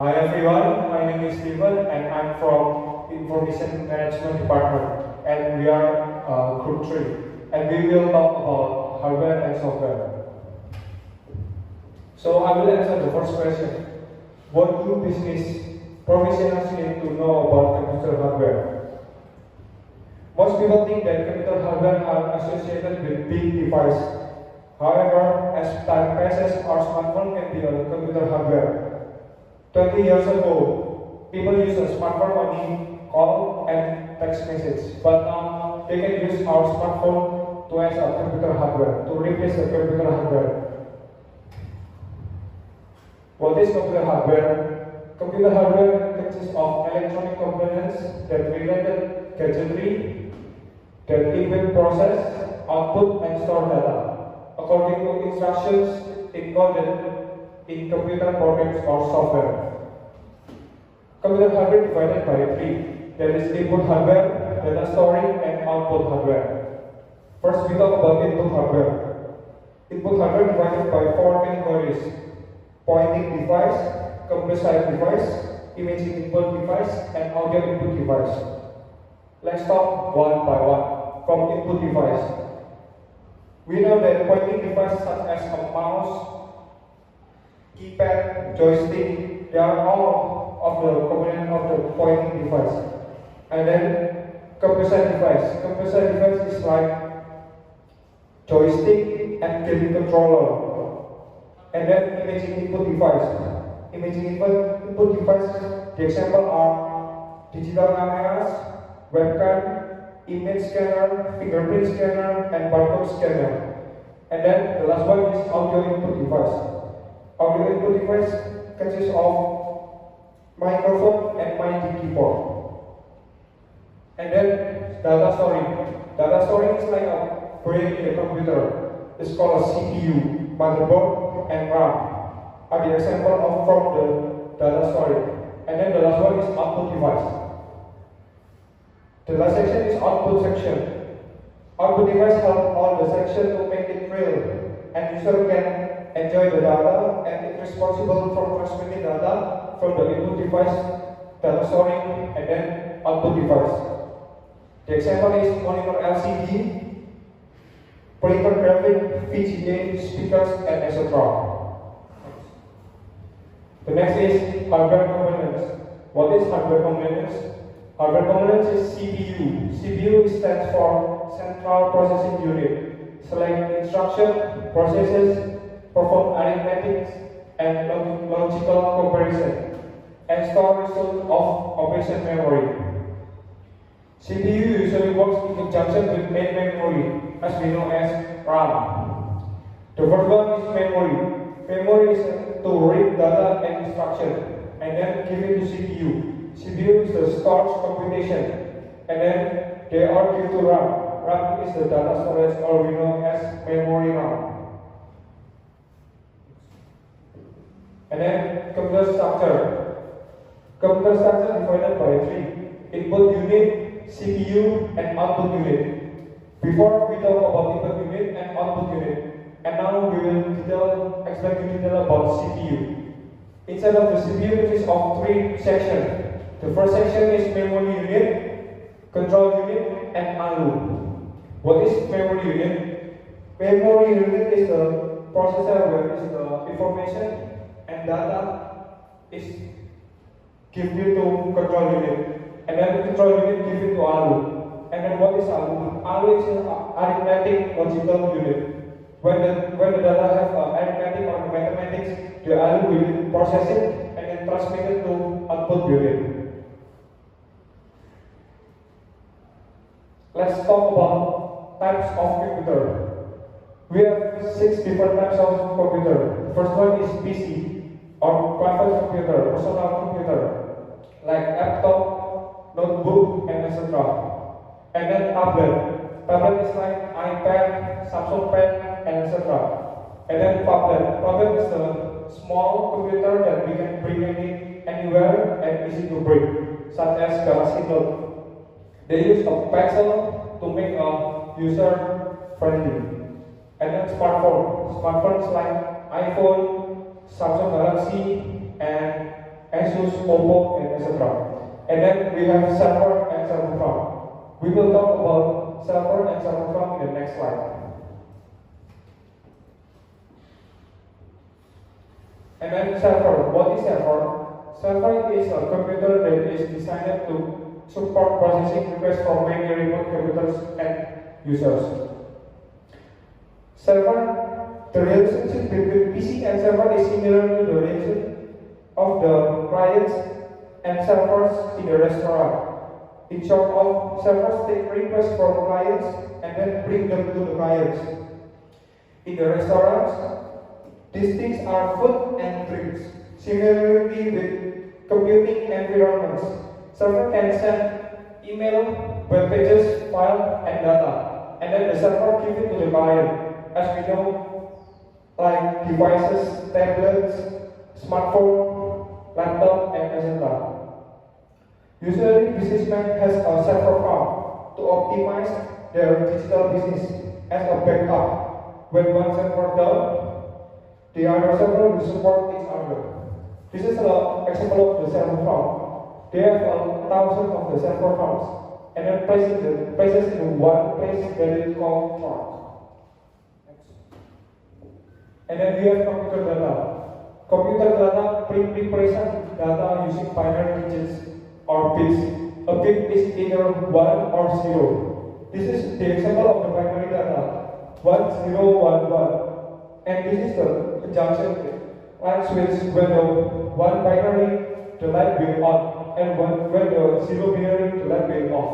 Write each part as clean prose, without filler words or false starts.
Hi everyone, my name is Steven and I'm from Information Management Department and we are Group 3 and we will talk about hardware and software. So I will answer the first question. What do business professionals need to know about computer hardware? Most people think that computer hardware are associated with big devices. However, as time passes, our smartphone can be a computer hardware. 20 years ago, people used a smartphone only call and text message, but now they can use our smartphone to as a computer hardware, to replace the computer hardware. What is computer hardware? Computer hardware consists of electronic components that related gadgetry that equip process, output, and store data according to instructions encoded in computer programs or software. Computer hardware divided by three, that is input hardware, data storing, and output hardware. First, we talk about input hardware. Input hardware divided by four categories: pointing device, compressor device, imaging input device, and audio input device. Let's talk one by one. From input device, we know that pointing devices such as a mouse, keypad, joystick, they are all of the component of the pointing device. And then compressor device. Compressor device is like joystick and game controller. And then imaging input device. Imaging input device, the example are digital cameras, webcam, image scanner, fingerprint scanner, and barcode scanner. And then the last one is audio input device. Audio input device consists of microphone and MIDI keyboard. And then data storing. Data storing is like a brain in a computer. It's called a CPU, motherboard, and RAM are the example of from the data storing. And then the last one is output device. The last section is output section. Output device help all the section to make it real, and user can enjoy the data and is responsible for transmitting data from the input device, data storing, and then output device. The example is monitor LCD, printer graphic, VGA, speakers, and etc. The next is hardware components. What is hardware components? Hardware components is CPU. CPU stands for Central Processing Unit. Select instruction, processes, perform arithmetic and logical comparison, and store result of operation memory. CPU usually works in conjunction with main memory, as we know as RAM. The first one is memory. Memory is to read data and instruction, and then give it to CPU. CPU is the storage computation, and then they are given to RAM. RAM is the data storage, or we know as memory RAM. And then computer structure. Computer structure divided by three: input unit, CPU, and output unit. Before we talk about input unit and output unit, and now we will explain in detail about CPU. Inside of the CPU, it is of three sections. The first section is memory unit, control unit, and ALU. What is memory unit? Memory unit is the processor where is the information and data is given to control unit, and then the control unit given to ALU. And then what is ALU? ALU is an arithmetic logical unit. When the data have arithmetic or mathematics, the ALU will process it and then transmit it to output unit. Let's talk about types of computer. We have 6 different types of computer. The first one is PC, or private computer, personal computer, like laptop, notebook, and etc. And then tablet. Tablet is like iPad, Samsung Pad, and etc. And then tablet. Tablet is a small computer that we can bring anywhere and easy to bring, such as Galaxy Note. They use a pixel to make a user friendly. And then smartphone. Smartphones like iPhone, Samsung Galaxy, and Asus, Oppo, and etc. And then we have server and server farm. We will talk about server and server farm in the next slide. And then server. What is server? Server is a computer that is designed to support processing requests from many remote computers and users. Server, the relationship between PC and server is similar to the relation of the clients and servers in the restaurant. In short, of servers take requests from clients and then bring them to the clients. In the restaurants, these things are food and drinks. Similarly with computing environments, server can send email, web pages, file, and data, and then the server gives it to the client. As we know, like devices, tablets, smartphone, laptop, and etc. Usually, businessman has a server farm to optimize their digital business as a backup. When one server down, the other server will support each other. This is an example of the server farm. They have 1,000 of the server farms, and then places in one place that is called truck. And then we have computer data. Computer data pre-present data using binary digits or bits. A bit is either 1 or 0. This is the example of the binary data. 1, 0, 1, 1. And this is the conjunction light switch. When the 1 binary, the light will on, and when the 0 binary, the light will off.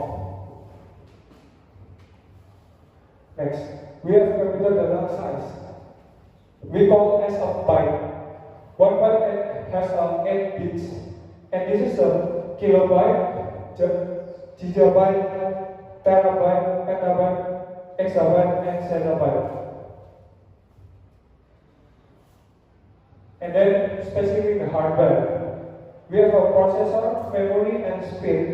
Next, we have computer data size. We call it as a byte. 1 byte has 8 bits, and this is a kilobyte, gigabyte, terabyte, petabyte, exabyte, and zettabyte. And then specifically the hardware. We have a processor, memory, and speed.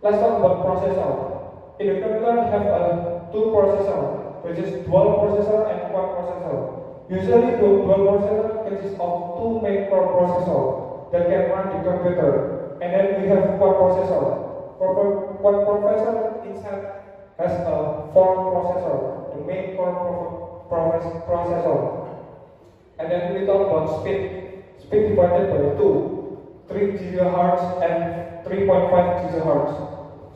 Let's talk about processor. In the computer, we have 2 processors, which is dual processor and quad processor. Usually, the dual processor consists of 2 main core processors that can run the computer, and then we have quad processor. Quad processor inside has a 4 processor, the main core processor. And then we talk about speed. Speed divided by 2, 3 GHz and 3.5 GHz.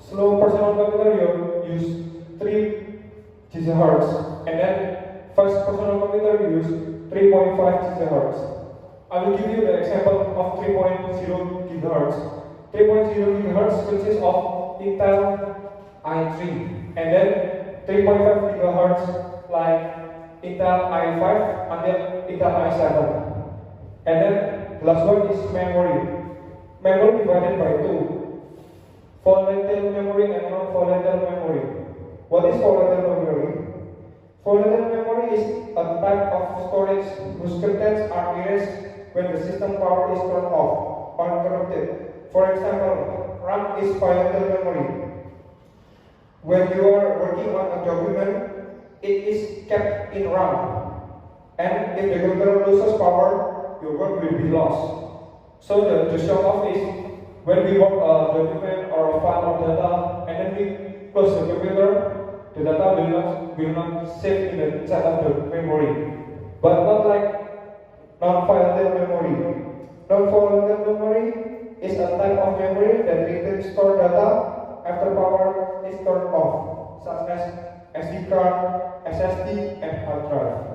Slow personal computer use 3 GHz, and then fast personal computer use 3.5 GHz. I will give you the example of 3.0 GHz. 3.0 GHz consists of Intel i3, and then 3.5 GHz like Intel i5 until Intel i7. And then the last one is memory. Memory divided by 2. Volatile memory and non-volatile memory. What is volatile memory? Volatile memory is a type of storage whose contents are erased when the system power is turned off or interrupted. For example, RAM is volatile memory. When you are working on a document, it is kept in RAM. And if the computer loses power, your work will be lost. So the show off is when we work a document or a file of data, and then we close the computer, the data will not save in the inside of the memory. But not like non-volatile memory. Non-volatile memory is a type of memory that retains stored data after power is turned off, such as SD card, SSD, and hard drive.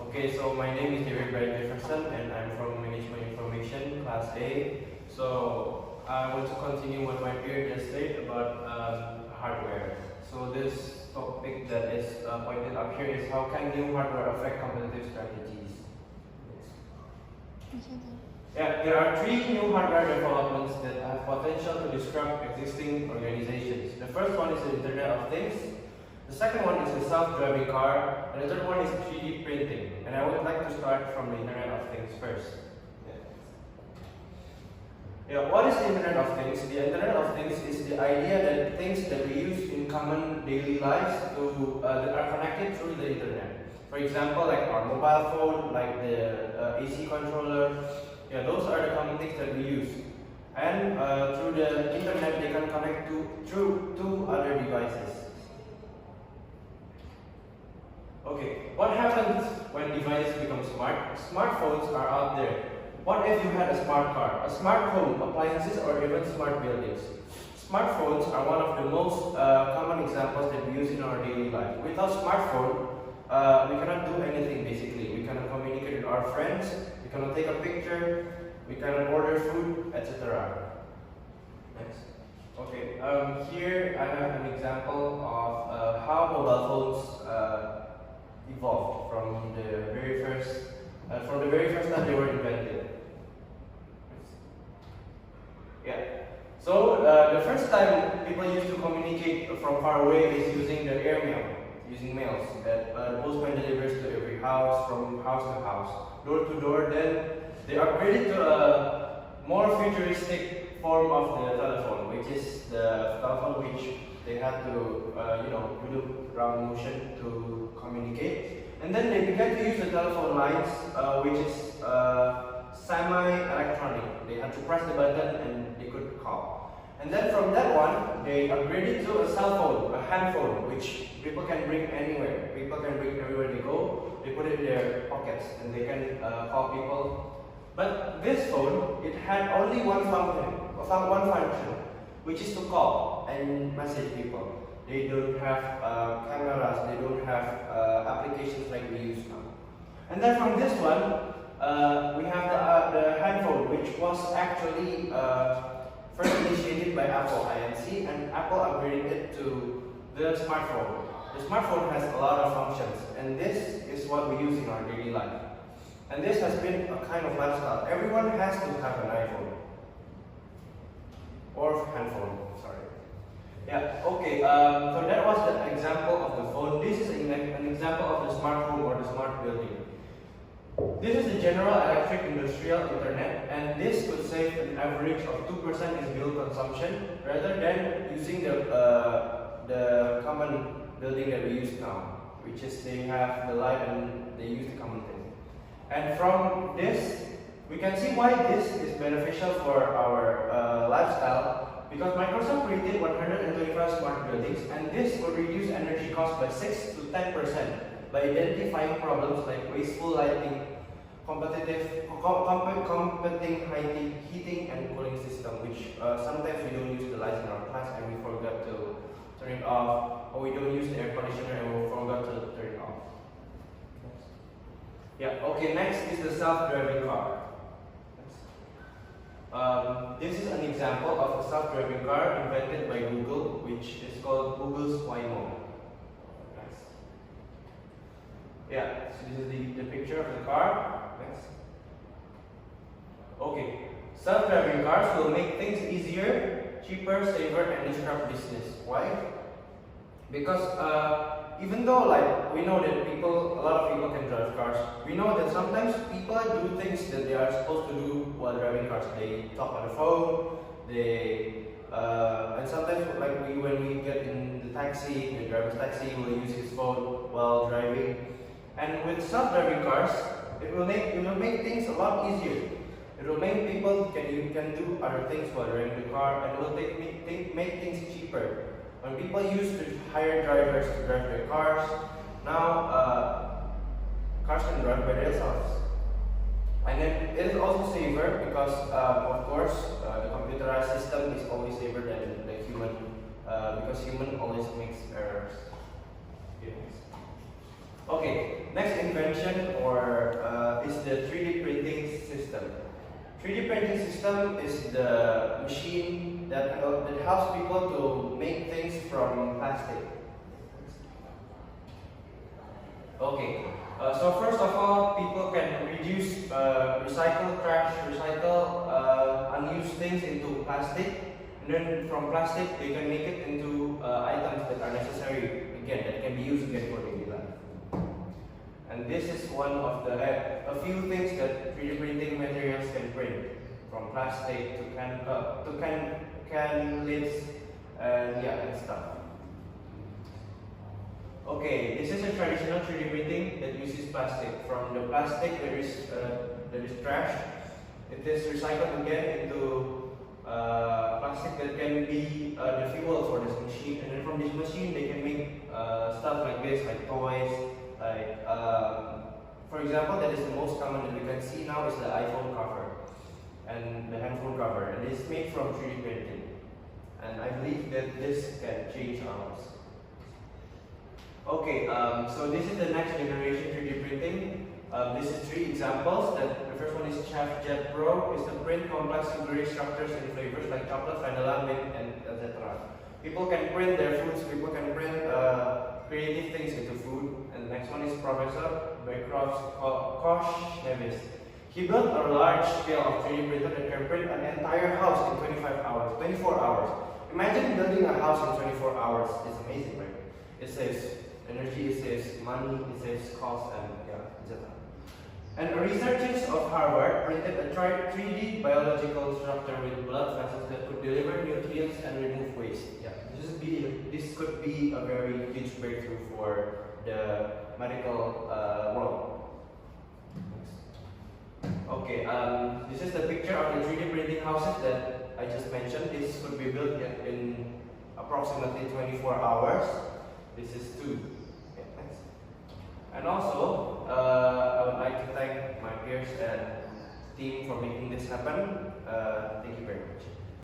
Okay, so my name is David Brian Jefferson, and I'm from Management Information, Class A. So I want to continue what my peer just said about hardware. So this topic that is pointed up here is how can new hardware affect competitive strategies? Yeah, there are 3 new hardware developments that have potential to disrupt existing organizations. The first one is the Internet of Things. The second one is the self-driving car, and the third one is 3D printing. And I would like to start from the Internet of Things first. Yeah, what is the Internet of Things? The Internet of Things is the idea that things that we use in common daily lives that are connected through the Internet. For example, like our mobile phone, like the AC controller. Yeah, those are the common things that we use. And through the Internet, they can connect to other devices. Okay, what happens when devices become smart? Smartphones are out there. What if you had a smart car, a smart home, appliances, or even smart buildings? Smartphones are one of the most common examples that we use in our daily life. Without smartphone, we cannot do anything basically. We cannot communicate with our friends, we cannot take a picture, we cannot order food, etc. Next. Okay, here I have an example of how mobile phones evolved from the very first time they were invented. Yeah. So the first time people used to communicate from far away is using the airmail, using mails that the postman delivers to every house, from house to house, door to door. Then they upgraded to a more futuristic form of the telephone, which is the telephone which they had to do round motion to communicate. And then they began to use the telephone lines, which is semi-electronic. They had to press the button and they could call. And then from that one, they upgraded to a cell phone, a handphone, which people can bring anywhere. People can bring everywhere they go. They put it in their pockets and they can call people. But this phone, it had only one function, which is to call and message people. They don't have cameras, they don't have applications like we use now. And then from this one, we have the handphone, which was actually first initiated by Apple Inc. and Apple upgraded it to the smartphone. The smartphone has a lot of functions, and this is what we use in our daily life. And this has been a kind of lifestyle. Everyone has to have an iPhone. Or handphone, sorry. Yeah, okay, so that was the example of the phone. This is an example of the smart home or the smart building. This is the general electric industrial internet, and this could save an average of 2% in bill consumption rather than using the common building that we use now, which is they have the light and they use the common thing. And from this, we can see why this is beneficial for our lifestyle, because Microsoft created 125 smart buildings, and this will reduce energy costs by 6 to 10% by identifying problems like wasteful lighting, competing heating and cooling system, which sometimes we don't use the lights in our class and we forgot to turn it off, or we don't use the air conditioner and we forgot to turn it off. Yeah, okay, next is the self-driving car. This is an example of a self-driving car invented by Google, which is called Google's Waymo. Yeah, so this is the picture of the car. Next. Okay, self-driving cars will make things easier, cheaper, safer, and disrupt business. Why? Because even though we know that a lot of people can drive cars, we know that sometimes people do things that they are supposed to do while driving cars. They talk on the phone, and sometimes when we get in the taxi, the driver's taxi will use his phone while driving. And with self-driving cars, it will make things a lot easier. It will make people can do other things while driving the car, and it will make things cheaper. When people used to hire drivers to drive their cars, now cars can drive by themselves. And then it is also safer because, of course, the computerized system is always safer than the human, because human always makes errors. Yes. Okay, next invention is the 3D printing system. 3D printing system is the machine that helps people to make things from plastic. Okay, so first of all, people can recycle trash, unused things into plastic, and then from plastic they can make it into items that are necessary again, that can be used again for daily life. And this is one of a few things that 3D printing materials can print. from plastic to can lids and stuff. Okay, this is a traditional 3D printing that uses plastic. From the plastic there is trash. It is recycled again into plastic that can be the fuel for this machine, and then from this machine they can make stuff like this, like toys, like for example, that is the most common that we can see now is the iPhone cover and the handphone cover, and it's made from 3D printing. And I believe that this can change ours. Okay, so this is the next generation 3D printing. This is 3 examples. The first one is Chef Jet Pro. Is to print complex figurine structures and flavors like chocolate, vanilla, mint, and etc. People can print their foods. People can print creative things into food. And the next one is Professor Baycroft's Kosh Nevis. He built a large scale of 3D printer that can print an entire house in 24 hours. Imagine building a house in 24 hours. It's amazing, right? It saves energy, it saves money, it saves cost, and etc. And researchers of Harvard printed a 3D biological structure with blood vessels that could deliver nutrients and remove waste. This could be a very huge breakthrough for the medical world. Okay, this is the picture of the 3D printing houses that I just mentioned. This could be built in approximately 24 hours. This is 2. Okay, thanks. And also, I would like to thank my peers and team for making this happen. Thank you very much.